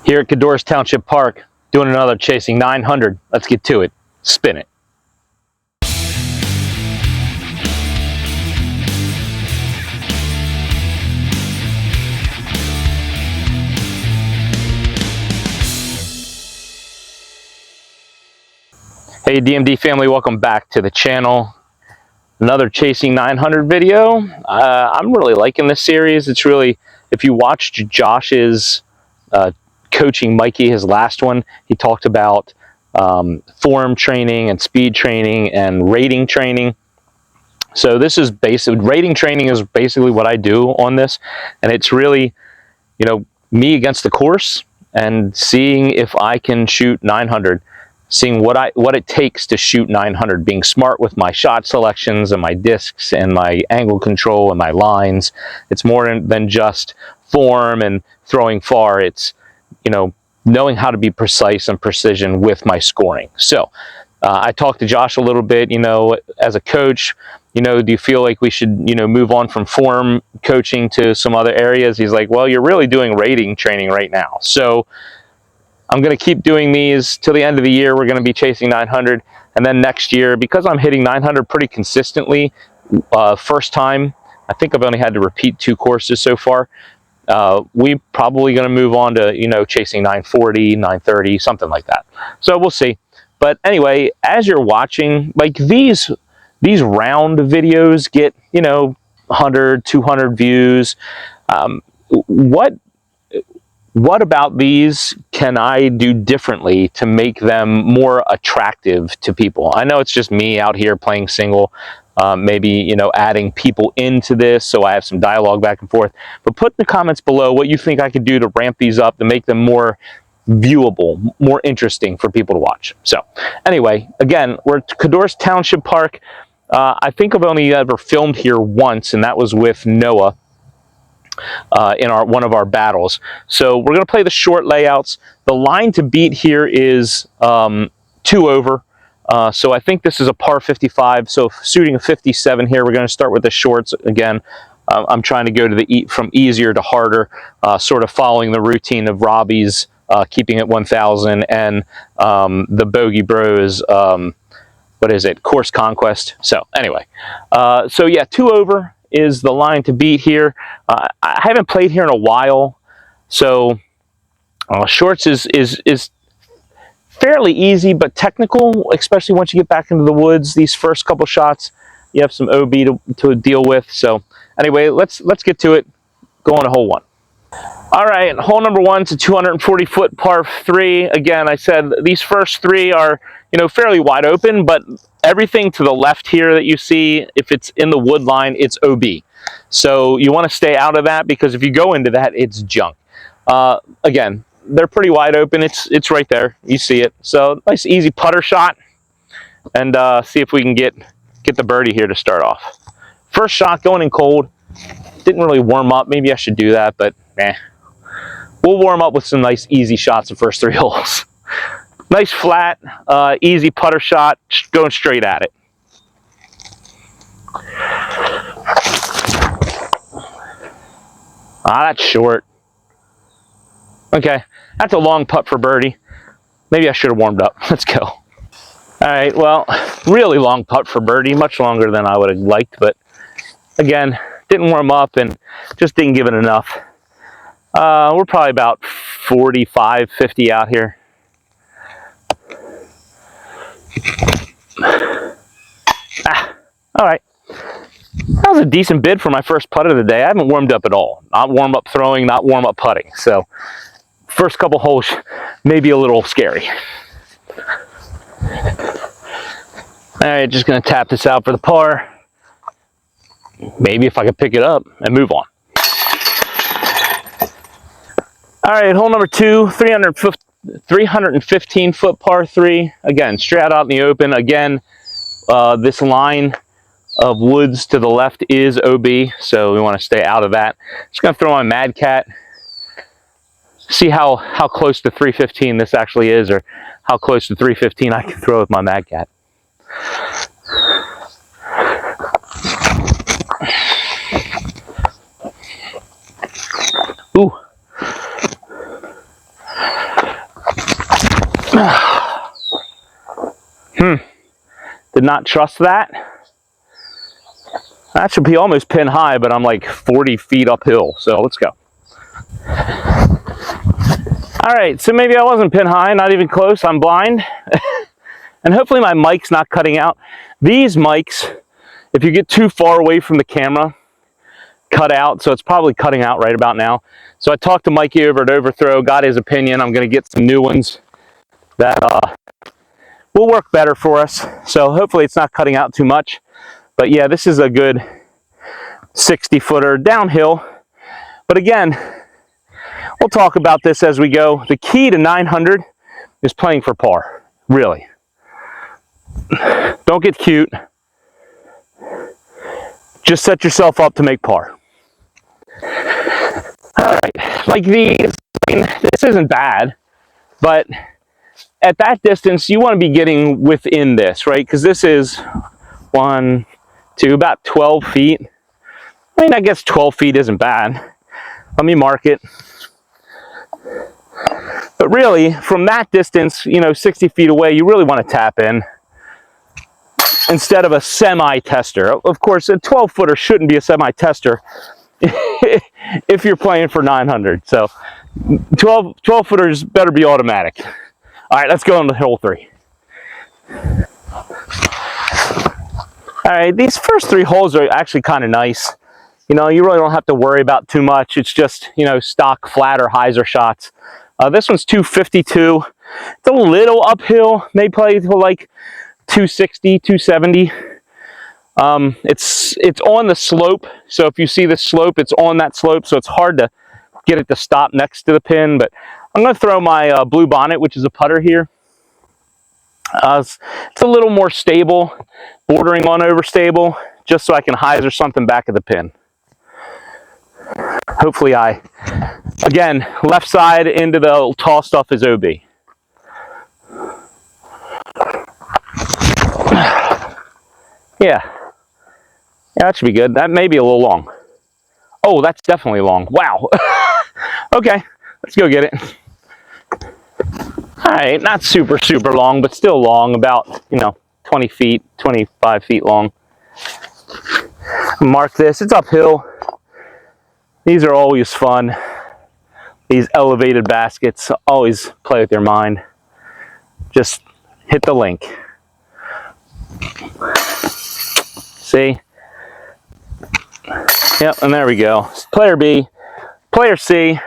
Here at Codorus Township Park, doing another Chasing 900. Let's get to it. Spin it. Hey DMD family, welcome back to the channel. Another Chasing 900 video. I'm really liking this series. It's really, if you watched Josh's coaching Mikey, his last one, he talked about form training and speed training and rating training. So this is rating training is basically what I do on this, and it's really, you know, me against the course and seeing if I can shoot 900, seeing what it takes to shoot 900, being smart with my shot selections and my discs and my angle control and my lines. It's more than just form and throwing far. It's, you know, knowing how to be precise and precision with my scoring. So I talked to Josh a little bit, you know, as a coach, you know, do you feel like we should, you know, move on from form coaching to some other areas? He's like, well, you're really doing rating training right now. So I'm going to keep doing these till the end of the year. We're going to be chasing 900. And then next year, because I'm hitting 900 pretty consistently, first time, I think I've only had to repeat 2 courses so far. We probably going to move on to, you know, chasing 940, 930, something like that. So we'll see. But anyway, as you're watching, like these round videos get, you know, 100, 200 views. What about these can I do differently to make them more attractive to people? I know it's just me out here playing single, maybe, you know, adding people into this so I have some dialogue back and forth. But put in the comments below what you think I could do to ramp these up to make them more viewable, more interesting for people to watch. So anyway, again, we're at Codorus Township Park. I think I've only ever filmed here once, and that was with Noah in one of our battles. So we're going to play the short layouts. The line to beat here is 2 over. So I think this is a par 55. So shooting a 57 here, we're going to start with the shorts again. I'm trying to go to from easier to harder, sort of following the routine of Robbie's keeping it 1,000 and the Bogey Bros, what is it, Course Conquest. So anyway, so yeah, 2 over is the line to beat here. I haven't played here in a while, so shorts is fairly easy but technical, especially once you get back into the woods. These first couple shots, you have some OB to deal with. So anyway, let's get to it. Go on to hole 1. All right, hole number 1 is a 240-foot par 3. Again, I said these first 3 are, you know, fairly wide open, but everything to the left here that you see, if it's in the wood line, it's OB. So you want to stay out of that, because if you go into that, it's junk. Again, they're pretty wide open. It's right there. You see it. So nice, easy putter shot, and see if we can get the birdie here to start off. First shot going in cold. Didn't really warm up. Maybe I should do that, but eh. We'll warm up with some nice easy shots the first 3 holes. Nice flat, easy putter shot, going straight at it. That's short. Okay, that's a long putt for birdie. Maybe I should have warmed up. Let's go. All right, well, really long putt for birdie, much longer than I would have liked, but again, didn't warm up and just didn't give it enough. We're probably about 45, 50 out here. All right. That was a decent bid for my first putt of the day. I haven't warmed up at all. Not warm up throwing, not warm up putting. So first couple holes may be a little scary. All right, just going to tap this out for the par. Maybe if I can pick it up and move on. All right, hole number 2, 315-foot par 3. Again, straight out in the open. Again, this line of woods to the left is OB, so we want to stay out of that. Just going to throw my Mad Cat. See how close to 315 this actually is, or how close to 315 I can throw with my Mad Cat. Ooh. Did not trust that. That should be almost pin high, but I'm like 40 feet uphill, so let's go. All right, so maybe I wasn't pin high, not even close, I'm blind. And hopefully my mic's not cutting out. These mics, if you get too far away from the camera, cut out, so it's probably cutting out right about now. So I talked to Mikey over at Overthrow, got his opinion. I'm gonna get some new ones that will work better for us. So hopefully it's not cutting out too much. But yeah, this is a good 60-footer downhill. But again, we'll talk about this as we go. The key to 900 is playing for par, really. Don't get cute. Just set yourself up to make par. All right, like these, I mean, this isn't bad, but at that distance, you want to be getting within this, right? Because this is 1, 2, about 12 feet. I mean, I guess 12 feet isn't bad. Let me mark it. But really, from that distance, you know, 60 feet away, you really want to tap in instead of a semi-tester. Of course, a 12-footer shouldn't be a semi-tester if you're playing for 900. So 12-footers better be automatic. All right, let's go on to hole 3. All right, these first 3 holes are actually kind of nice. You know, you really don't have to worry about too much. It's just, you know, stock flat or hyzer shots. This one's 252. It's a little uphill. May play to like 260, 270. It's on the slope. So if you see the slope, it's on that slope. So it's hard to get it to stop next to the pin. But I'm going to throw my Blue Bonnet, which is a putter here. It's a little more stable, bordering on overstable, just so I can hyzer something back at the pin. Hopefully again, left side into the tall stuff is OB. Yeah, that should be good. That may be a little long. Oh, that's definitely long. Wow. Okay, let's go get it. All right, not super long, but still long, about, you know, 20 feet, 25 feet long. Mark this, it's uphill. These are always fun. These elevated baskets, always play with your mind. Just hit the link. See? Yep, and there we go. Player B, player C,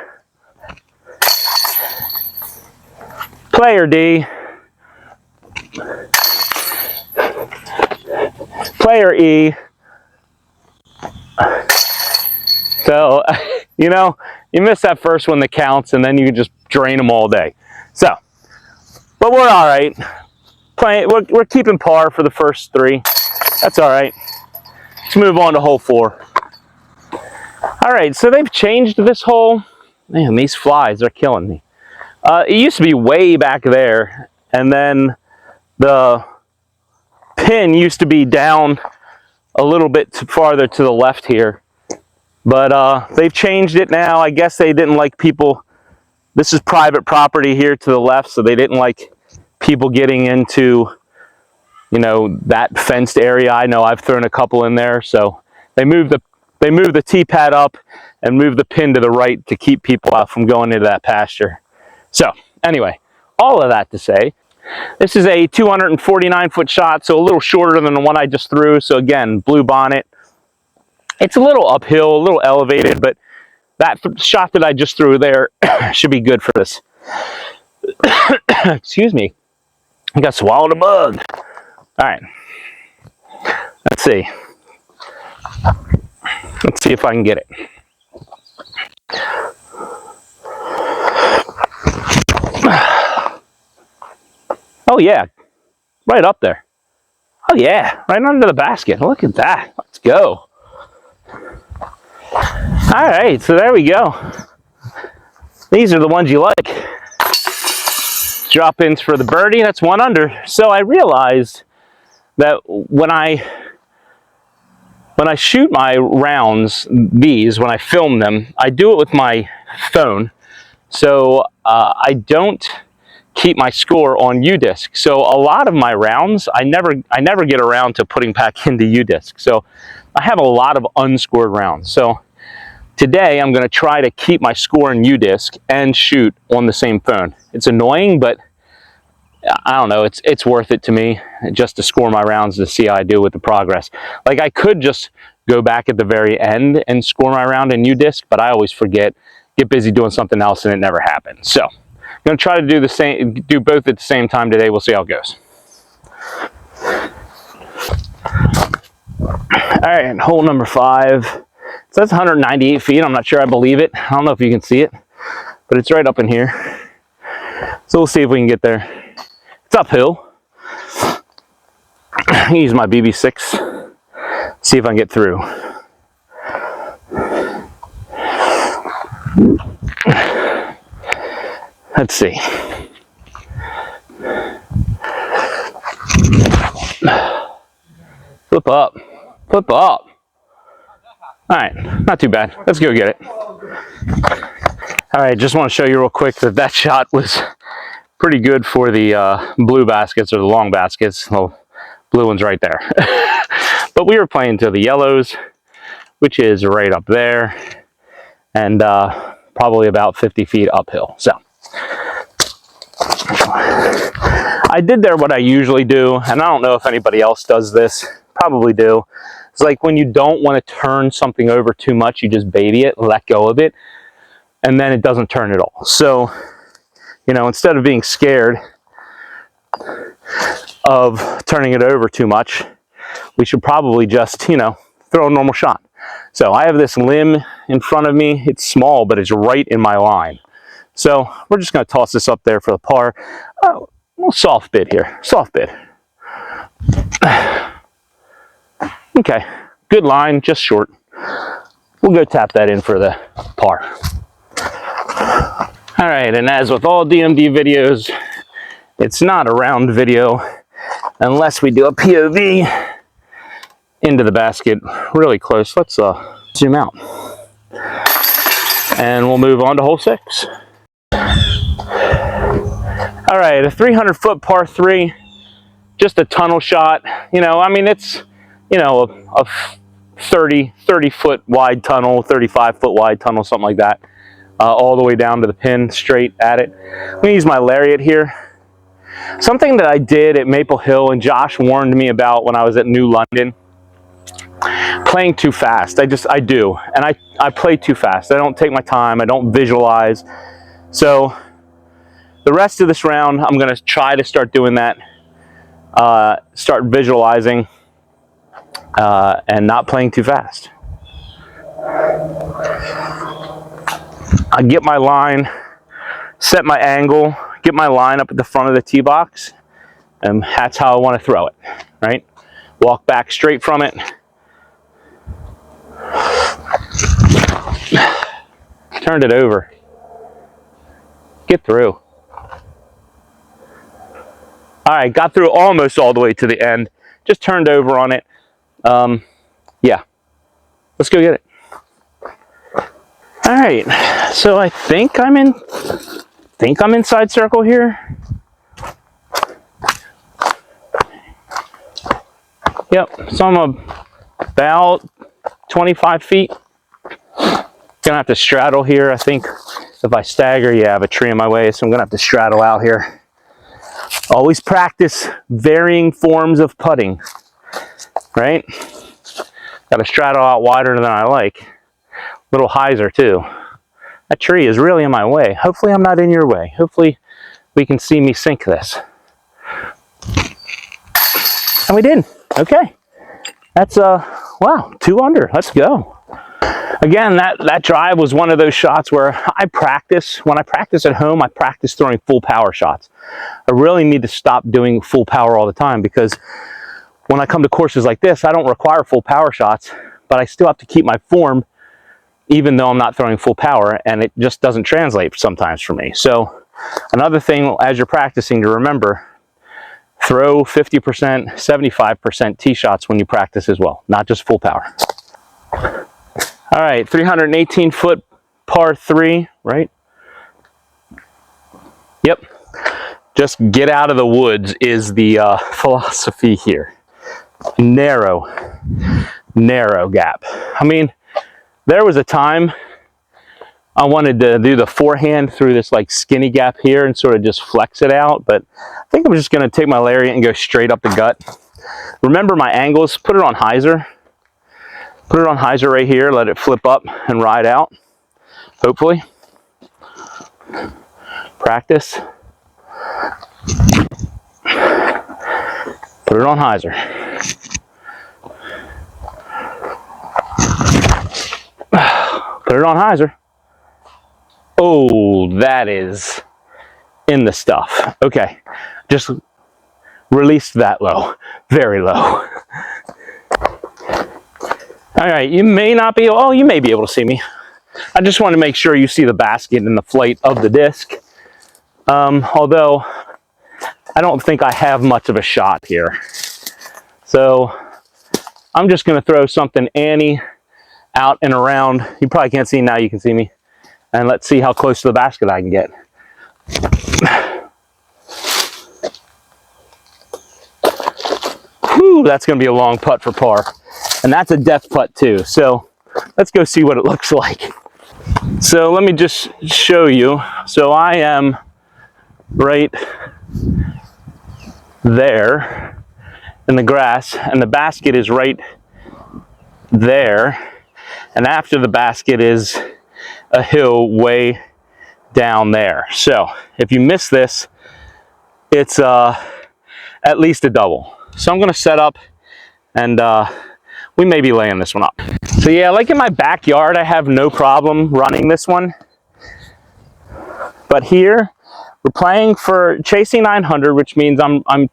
player D, player E. So, you know, you miss that first one that counts, and then you can just drain them all day. So, but we're all right. We're keeping par for the first 3. That's all right. Let's move on to hole 4. All right, so they've changed this hole. Man, these flies are killing me. It used to be way back there, and then the pin used to be down a little bit farther to the left here. But they've changed it now. I guess they didn't like people. This is private property here to the left, so they didn't like people getting into, you know, that fenced area. I know I've thrown a couple in there, so they moved the tee pad up and moved the pin to the right to keep people out from going into that pasture. So anyway, all of that to say, this is a 249-foot shot, so a little shorter than the one I just threw. So again, Blue Bonnet. It's a little uphill, a little elevated, but that shot that I just threw there should be good for this. Excuse me. I got swallowed a bug. All right. Let's see. Let's see if I can get it. Oh, yeah. Right up there. Oh, yeah. Right under the basket. Look at that. Let's go. All right, so there we go. These are the ones you like. Drop-ins for the birdie, that's 1 under. So I realized that when I shoot my rounds, when I film them, I do it with my phone. So I don't keep my score on U-disc. So a lot of my rounds, I never get around to putting back into U-disc. So I have a lot of unscored rounds. So today I'm going to try to keep my score in U-disc and shoot on the same phone. It's annoying, but I don't know, it's worth it to me just to score my rounds to see how I do with the progress. Like, I could just go back at the very end and score my round in U-disc, but I always forget, get busy doing something else, and it never happens. So I'm going to try to do both at the same time today. We'll see how it goes. All right, hole number 5. So that's 198 feet. I'm not sure I believe it. I don't know if you can see it, but it's right up in here. So we'll see if we can get there. It's uphill. I can use my BB6. See if I can get through. Let's see. Flip up. Flip up. All right, not too bad. Let's go get it. All right, just want to show you real quick that that shot was pretty good for the blue baskets, or the long baskets. Well, blue one's right there. But we were playing to the yellows, which is right up there, and probably about 50 feet uphill. So I did there what I usually do, and I don't know if anybody else does this. Probably do. It's like when you don't want to turn something over too much, you just baby it, let go of it, and then it doesn't turn at all. So, you know, instead of being scared of turning it over too much, we should probably just, you know, throw a normal shot. So I have this limb in front of me. It's small, but it's right in my line. So we're just going to toss this up there for the par. Oh, a little soft bit here. Soft bit. Okay. Good line, just short. We'll go tap that in for the par. All right, and as with all DMD videos, it's not a round video unless we do a POV into the basket really close. Let's zoom out. And we'll move on to hole 6. All right, a 300-foot par 3, just a tunnel shot. You know, I mean, it's, you know, a 30-foot wide tunnel, 35-foot wide tunnel, something like that. All the way down to the pin, straight at it. I'm gonna use my lariat here. Something that I did at Maple Hill, and Josh warned me about when I was at New London, playing too fast. I do, and I play too fast. I don't take my time, I don't visualize. So the rest of this round, I'm gonna try to start doing that, start visualizing, and not playing too fast. I get my line, set my angle, get my line up at the front of the tee box, and that's how I want to throw it, right? Walk back straight from it. Turned it over. Get through. All right, got through almost all the way to the end. Just turned over on it. Yeah, let's go get it. All right, so I think I'm inside circle here. Yep, so I'm about 25 feet. Gonna have to straddle here. I think if I stagger, yeah, I have a tree in my way, so I'm gonna have to straddle out here. Always practice varying forms of putting, right? Gotta straddle out wider than I like. Little hyzer too. That tree is really in my way. Hopefully I'm not in your way. Hopefully we can see me sink this. And we did. Okay. That's wow, 2 under. Let's go. Again, that drive was one of those shots where I practice. When I practice at home, I practice throwing full power shots. I really need to stop doing full power all the time, because when I come to courses like this, I don't require full power shots, but I still have to keep my form even though I'm not throwing full power, and it just doesn't translate sometimes for me. So another thing as you're practicing to remember, throw 50%, 75% tee shots when you practice as well, not just full power. All right, 318-foot par 3, right? Yep. Just get out of the woods is the philosophy here. Narrow gap. I mean, there was a time I wanted to do the forehand through this like skinny gap here and sort of just flex it out, but I think I'm just going to take my lariat and go straight up the gut. Remember my angles, put it on hyzer. Put it on hyzer right here, let it flip up and ride out, hopefully. Practice. Put it on hyzer. Put it on hyzer. Oh, that is in the stuff. Okay, just release that low, very low. All right, you may not be, oh, you may be able to see me. I just want to make sure you see the basket and the flight of the disc. Although, I don't think I have much of a shot here. So, I'm just going to throw something Annie out and around. You probably can't see now, you can see me. And let's see how close to the basket I can get. Whew, that's going to be a long putt for par. And that's a death putt too. So let's go see what it looks like. So let me just show you. So I am right there in the grass, and the basket is right there. And after the basket is a hill way down there. So if you miss this, it's at least a double. So I'm going to set up, and we may be laying this one up. So yeah, like in my backyard, I have no problem running this one. But here, we're playing for chasing 900, which means I'm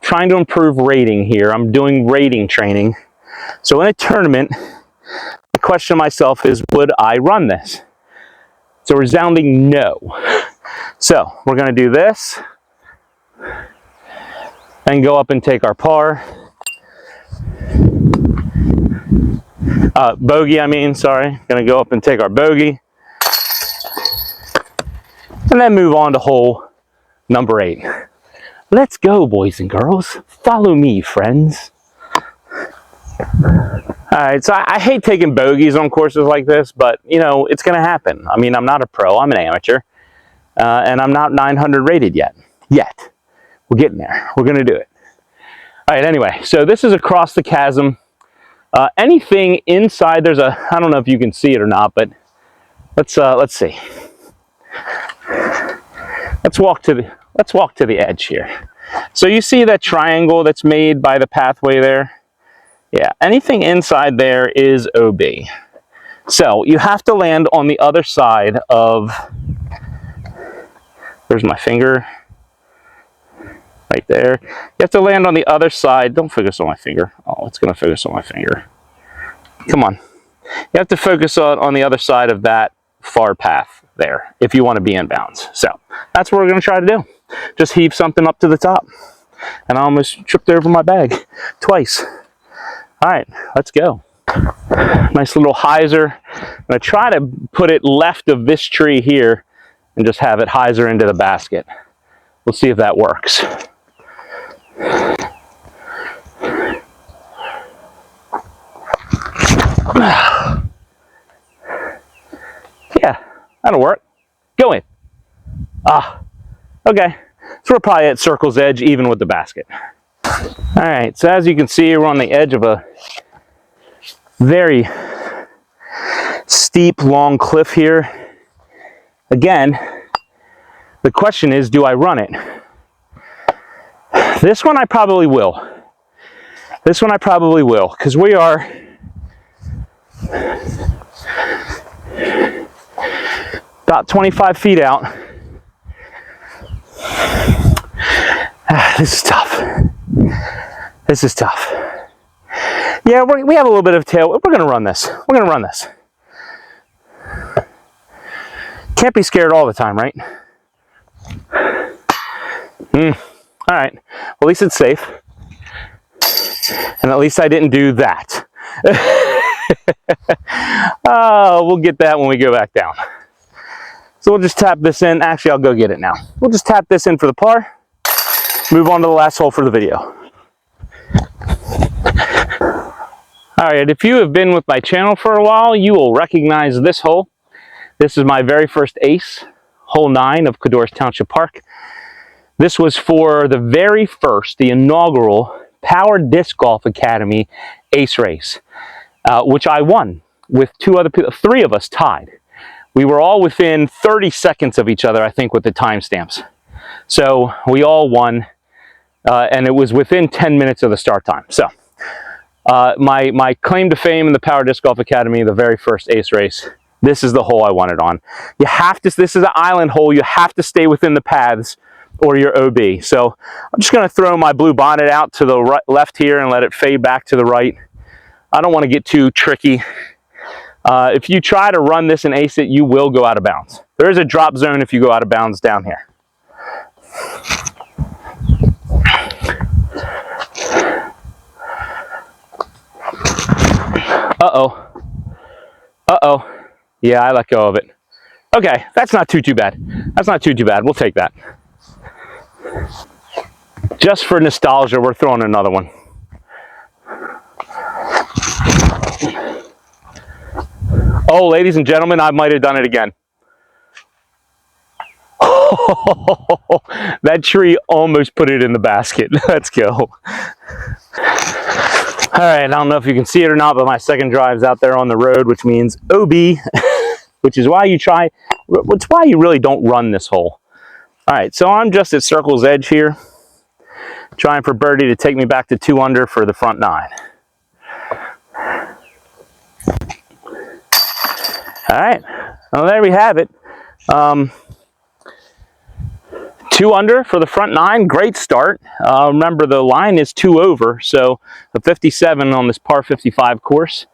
trying to improve rating here. I'm doing rating training. So in a tournament, the question to myself is, would I run this? It's a resounding no. So we're going to do this and go up and take our par. Bogey, I mean, sorry. Going to go up and take our bogey. And then move on to hole number 8. Let's go, boys and girls. Follow me, friends. Alright, so I hate taking bogeys on courses like this, but, you know, it's going to happen. I mean, I'm not a pro, I'm an amateur, and I'm not 900 rated yet. We're getting there. We're going to do it. Alright, anyway, so this is across the chasm. Anything inside, there's a, I don't know if you can see it or not, but let's see. Let's walk to the edge here. So you see that triangle that's made by the pathway there? Yeah, anything inside there is OB. So you have to land on the other side of, there's my finger, right there. You have to land on the other side. Don't focus on my finger. Oh, it's going to focus on my finger. Come on. You have to focus on the other side of that far path there if you want to be in bounds. So that's what we're going to try to do. Just heave something up to the top. And I almost tripped over my bag twice. All right, let's go. Nice little hyzer. I'm going to try to put it left of this tree here and just have it hyzer into the basket. We'll see if that works. Yeah, that'll work. Go in. Okay. So we're probably at circle's edge even with the basket. All right, so as you can see, we're on the edge of a very steep, long cliff here. Again, the question is, do I run it? This one I probably will. This one I probably will, because we are about 25 feet out. This is tough. This is tough. Yeah, we have a little bit of tail. We're going to run this. We're going to run this. Can't be scared all the time, right? All right. Well, at least it's safe. And at least I didn't do that. We'll get that when we go back down. So we'll just tap this in. Actually, I'll go get it now. We'll just tap this in for the par. Move on to the last hole for the video. All right, if you have been with my channel for a while, you will recognize this hole. This is my very first ace, hole 9 of Codorus Township Park. This was for the very first, the inaugural Power Disc Golf Academy ace race, which I won with 2 other people. 3 of us tied. We were all within 30 seconds of each other, I think, with the timestamps. So we all won, and it was within 10 minutes of the start time. So my claim to fame in the Power Disc Golf Academy, the very first ace race, this is the hole I won it on. You have to, this is an island hole, you have to stay within the paths or your OB. So I'm just going to throw my blue bonnet out to the right, left here and let it fade back to the right. I don't want to get too tricky. If you try to run this and ace it, you will go out of bounds. There is a drop zone if you go out of bounds down here. Uh-oh. Uh-oh. Yeah, I let go of it. Okay, that's not too bad. That's not too bad. We'll take that. Just for nostalgia, we're throwing another one. Oh, ladies and gentlemen, I might have done it again. Oh, that tree almost put it in the basket. Let's go. All right, I don't know if you can see it or not, but my second drive's out there on the road, which means OB, which is why it's why you really don't run this hole. All right, so I'm just at circle's edge here, trying for birdie to take me back to 2 under for the front 9. All right, well, there we have it. 2 under for the front 9, great start. Remember, the line is 2 over, so a 57 on this par 55 course.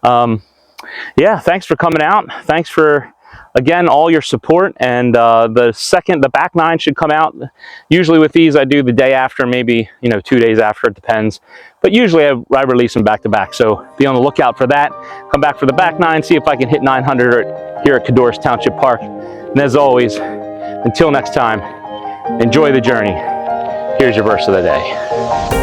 Yeah, thanks for coming out. Thanks for, again, all your support. And the back 9 should come out. Usually with these, I do the day after, maybe 2 days after, it depends. But usually I release them back to back. So be on the lookout for that. Come back for the back 9, see if I can hit 900 here at Codorus Township Park. And as always, until next time, enjoy the journey. Here's your verse of the day.